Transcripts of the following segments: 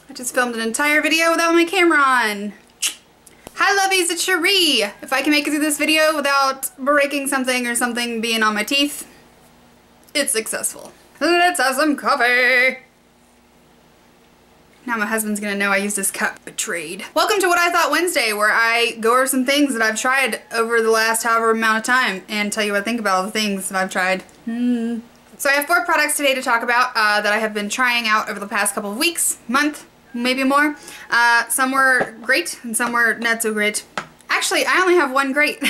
I just filmed an entire video without my camera on. Hi lovies, it's Sharie. If I can make it through this video without breaking something or something being on my teeth, it's successful. Let's have some coffee. Now my husband's gonna know I used this cup. Betrayed. Welcome to What I Thought Wednesday, where I go over some things that I've tried over the last however amount of time and tell you what I think about all the things that I've tried. So I have 4 products today to talk about that I have been trying out over the past couple of weeks, month, maybe more. Some were great and some were not so great. Actually, I only have one great.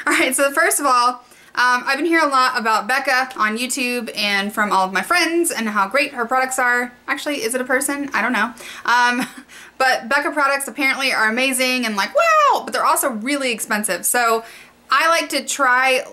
Alright, so first of all, I've been hearing a lot about Becca on YouTube and from all of my friends and how great her products are. Actually, is it a person? I don't know. But Becca products apparently are amazing and like, wow, but they're also really expensive. So I like to try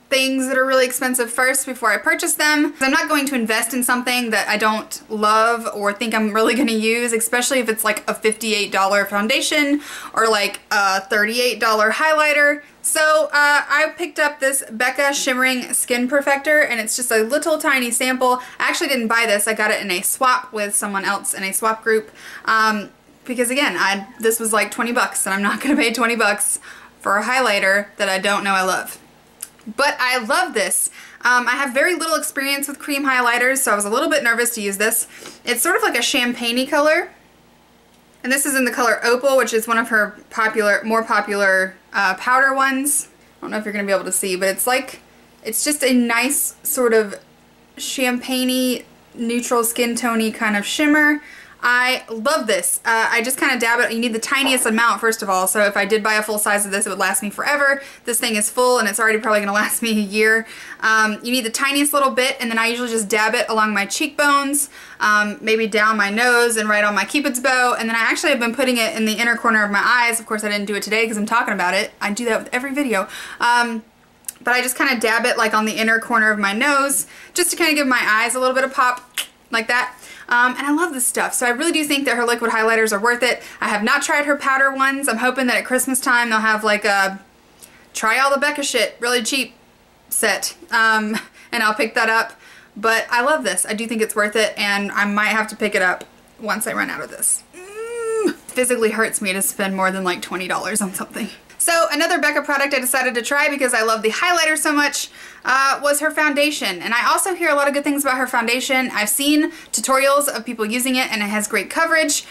things that are really expensive first before I purchase them. I'm not going to invest in something that I don't love or think I'm really going to use, especially if it's like a $58 foundation or like a $38 highlighter. So I picked up this Becca Shimmering Skin Perfector, and it's just a little tiny sample. I actually didn't buy this. I got it in a swap with someone else in a swap group because again, this was like 20 bucks and I'm not going to pay 20 bucks for a highlighter that I don't know I love. But I love this. I have very little experience with cream highlighters, so I was a little bit nervous to use this. It's sort of like a champagne-y color. And this is in the color Opal, which is one of her more popular powder ones. I don't know if you're going to be able to see, but it's just a nice sort of champagne-y, neutral skin tone-y kind of shimmer. I love this. I just kind of dab it. You need the tiniest amount, first of all, so if I did buy a full size of this, it would last me forever. This thing is full and it's already probably going to last me a year. You need the tiniest little bit, and then I usually just dab it along my cheekbones, maybe down my nose and right on my cupid's bow, and then I actually have been putting it in the inner corner of my eyes. Of course, I didn't do it today because I'm talking about it. I do that with every video. But I just kind of dab it like on the inner corner of my nose, just to kind of give my eyes a little bit of pop, like that. And I love this stuff, so I really do think that her liquid highlighters are worth it. I have not tried her powder ones. I'm hoping that at Christmas time they'll have like a try all the Becca shit really cheap set, and I'll pick that up. But I love this. I do think it's worth it, and I might have to pick it up once I run out of this. Physically hurts me to spend more than like $20 on something. So another Becca product I decided to try because I love the highlighter so much was her foundation. And I also hear a lot of good things about her foundation. I've seen tutorials of people using it and it has great coverage.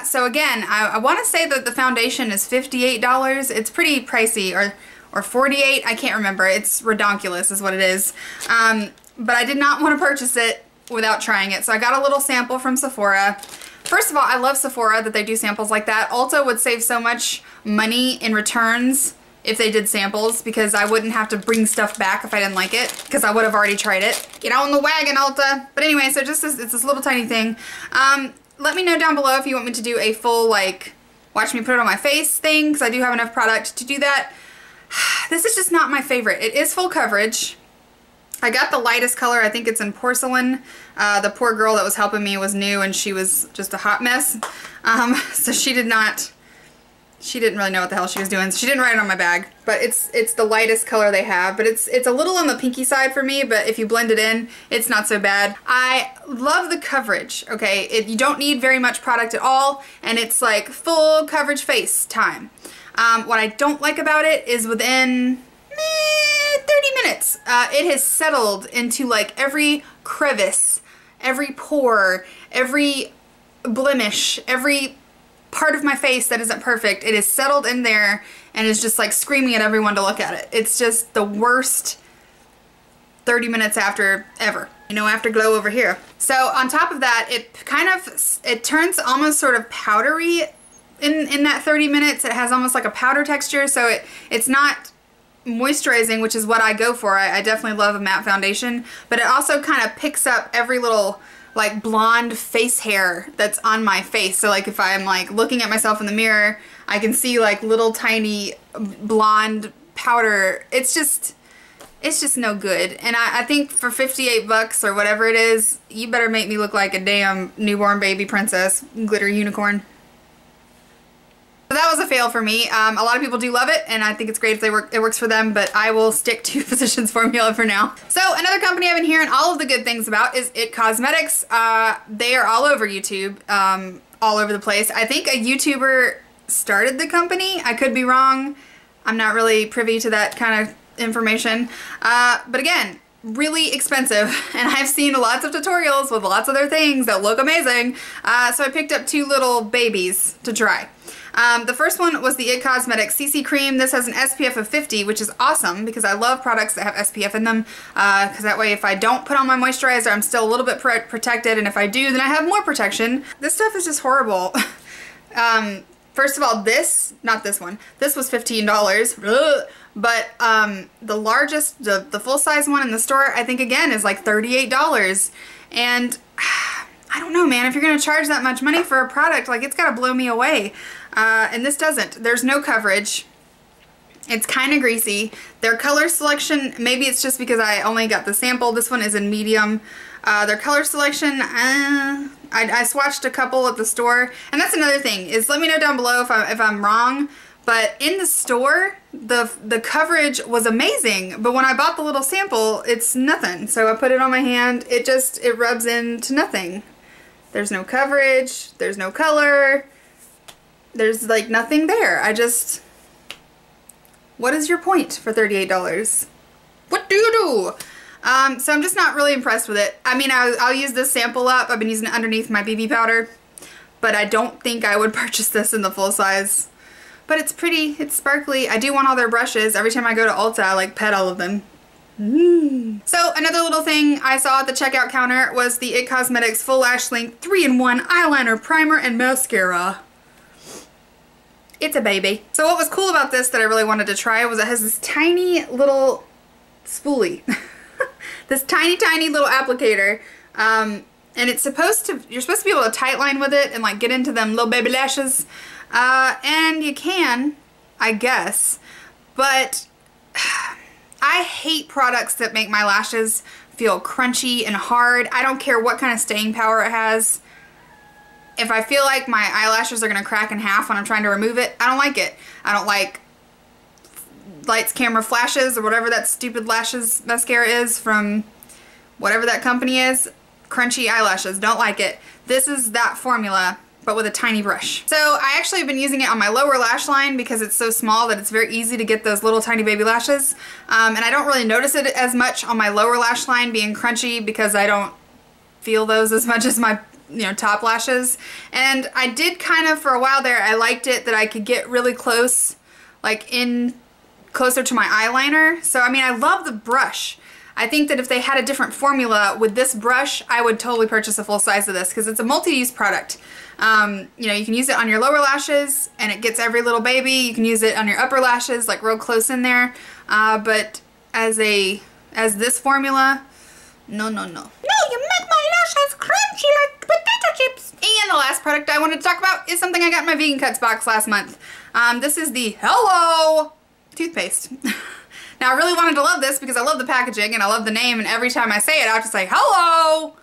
So again, I want to say that the foundation is $58. It's pretty pricey, or $48, I can't remember. It's redonkulous is what it is. But I did not want to purchase it without trying it. So I got a little sample from Sephora. First of all, I love Sephora that they do samples like that. Ulta would save so much money in returns if they did samples, because I wouldn't have to bring stuff back if I didn't like it, because I would have already tried it. Get on the wagon, Ulta. But anyway, so it's this little tiny thing. Let me know down below if you want me to do a full, like, watch me put it on my face thing, because I do have enough product to do that. This is just not my favorite. It is full coverage. I got the lightest color. I think it's in porcelain. The poor girl that was helping me was new and she was just a hot mess. So she didn't really know what the hell she was doing. So she didn't write it on my bag. But it's the lightest color they have. But it's a little on the pinky side for me, but if you blend it in, it's not so bad. I love the coverage, okay? You don't need very much product at all, and it's like full coverage face time. What I don't like about it is within 30 minutes, it has settled into like every crevice, every pore, every blemish, every part of my face that isn't perfect. It is settled in there and is just like screaming at everyone to look at it. It's just the worst 30 minutes after ever. You know, afterglow over here. So on top of that, it turns almost sort of powdery in that 30 minutes. It has almost like a powder texture, so it's not moisturizing, which is what I go for. I definitely love a matte foundation, but it also kind of picks up every little like blonde face hair that's on my face. So like if I'm like looking at myself in the mirror, I can see like little tiny blonde powder. It's just no good. And I think for 58 bucks or whatever it is, you better make me look like a damn newborn baby princess, glitter unicorn. that was a fail for me. A lot of people do love it, and I think it's great if it works for them, but I will stick to Physicians Formula for now. So another company I've been hearing all of the good things about is It Cosmetics. They are all over YouTube, all over the place. I think a YouTuber started the company. I could be wrong. I'm not really privy to that kind of information. But again, really expensive, and I've seen lots of tutorials with lots of their things that look amazing. So I picked up 2 little babies to try. The first one was the It Cosmetics CC Cream. This has an SPF of 50, which is awesome because I love products that have SPF in them, because that way if I don't put on my moisturizer, I'm still a little bit protected, and if I do, then I have more protection. This stuff is just horrible. First of all, not this one, this was $15. Ugh. But the largest, the full-size one in the store, I think again is like $38. And I don't know, man, if you're gonna charge that much money for a product, like, it's gotta blow me away. And this doesn't. There's no coverage. It's kind of greasy. Their color selection, maybe it's just because I only got the sample. This one is in medium. Their color selection, I swatched a couple at the store. And that's another thing, is let me know down below if I'm wrong. But in the store, the coverage was amazing. But when I bought the little sample, it's nothing. So I put it on my hand, it rubs into nothing. There's no coverage, there's no color, there's like nothing there. What is your point for $38? What do you do? So I'm just not really impressed with it. I mean, I'll use this sample up. I've been using it underneath my BB powder, but I don't think I would purchase this in the full size. But it's pretty, it's sparkly. I do want all their brushes. Every time I go to Ulta, I like pet all of them. So another little thing I saw at the checkout counter was the It Cosmetics Full Lash Length 3-in-1 Eyeliner, Primer, and Mascara. It's a baby. So what was cool about this that I really wanted to try was it has this tiny little spoolie. This tiny, tiny little applicator. And it's supposed to, you're supposed to be able to tight line with it and like get into them little baby lashes. And you can, I guess, but I hate products that make my lashes feel crunchy and hard. I don't care what kind of staying power it has. If I feel like my eyelashes are going to crack in half when I'm trying to remove it, I don't like it. I don't like lights, camera, flashes, or whatever that stupid lashes mascara is from whatever that company is. Crunchy eyelashes, don't like it. This is that formula, but with a tiny brush. So I actually have been using it on my lower lash line because it's so small that it's very easy to get those little tiny baby lashes. And I don't really notice it as much on my lower lash line being crunchy because I don't feel those as much as my top lashes. And I did kind of, for a while there, I liked it that I could get really close, like in closer to my eyeliner. So I mean, I love the brush. I think that if they had a different formula with this brush, I would totally purchase a full size of this because it's a multi-use product. You can use it on your lower lashes and it gets every little baby. You can use it on your upper lashes, like real close in there. But as this formula, no. No, you make my lashes crunchy like potato chips. And the last product I wanted to talk about is something I got in my VeganCuts box last month. This is the Hello toothpaste. Now I really wanted to love this because I love the packaging and I love the name, and every time I say it I have to say hello.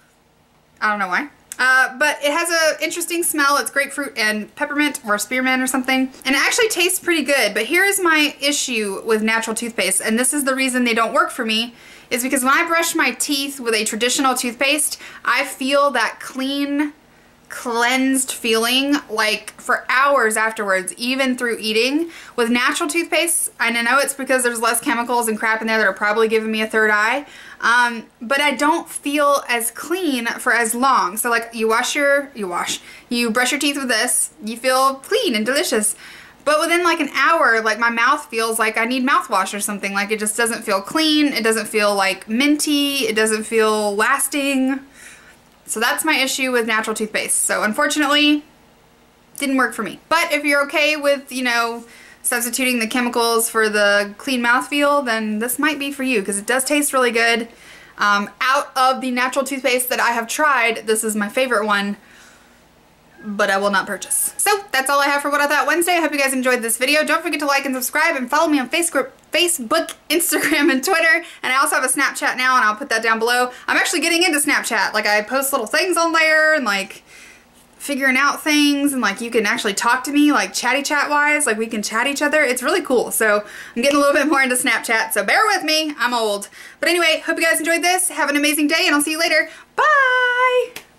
I don't know why. But it has an interesting smell. It's grapefruit and peppermint or spearmint or something. And it actually tastes pretty good. But here's my issue with natural toothpaste, and this is the reason they don't work for me, is because when I brush my teeth with a traditional toothpaste, I feel that clean, cleansed feeling like for hours afterwards, even through eating. With natural toothpaste, and I know it's because there's less chemicals and crap in there that are probably giving me a third eye, but I don't feel as clean for as long. So like you brush your teeth with this, you feel clean and delicious. But within like an hour, like my mouth feels like I need mouthwash or something. Like it just doesn't feel clean. It doesn't feel like minty. It doesn't feel lasting. So that's my issue with natural toothpaste. So unfortunately, didn't work for me. But if you're okay with, substituting the chemicals for the clean mouthfeel, then this might be for you because it does taste really good. Out of the natural toothpaste that I have tried, this is my favorite one, but I will not purchase. So that's all I have for What I Thought Wednesday. I hope you guys enjoyed this video. Don't forget to like and subscribe and follow me on Facebook, Instagram, and Twitter. And I also have a Snapchat now, and I'll put that down below. I'm actually getting into Snapchat. Like I post little things on there and like figuring out things, and like you can actually talk to me like chatty chat wise, like we can chat each other. It's really cool. So I'm getting a little bit more into Snapchat, so bear with me, I'm old. But anyway, hope you guys enjoyed this. Have an amazing day and I'll see you later. Bye!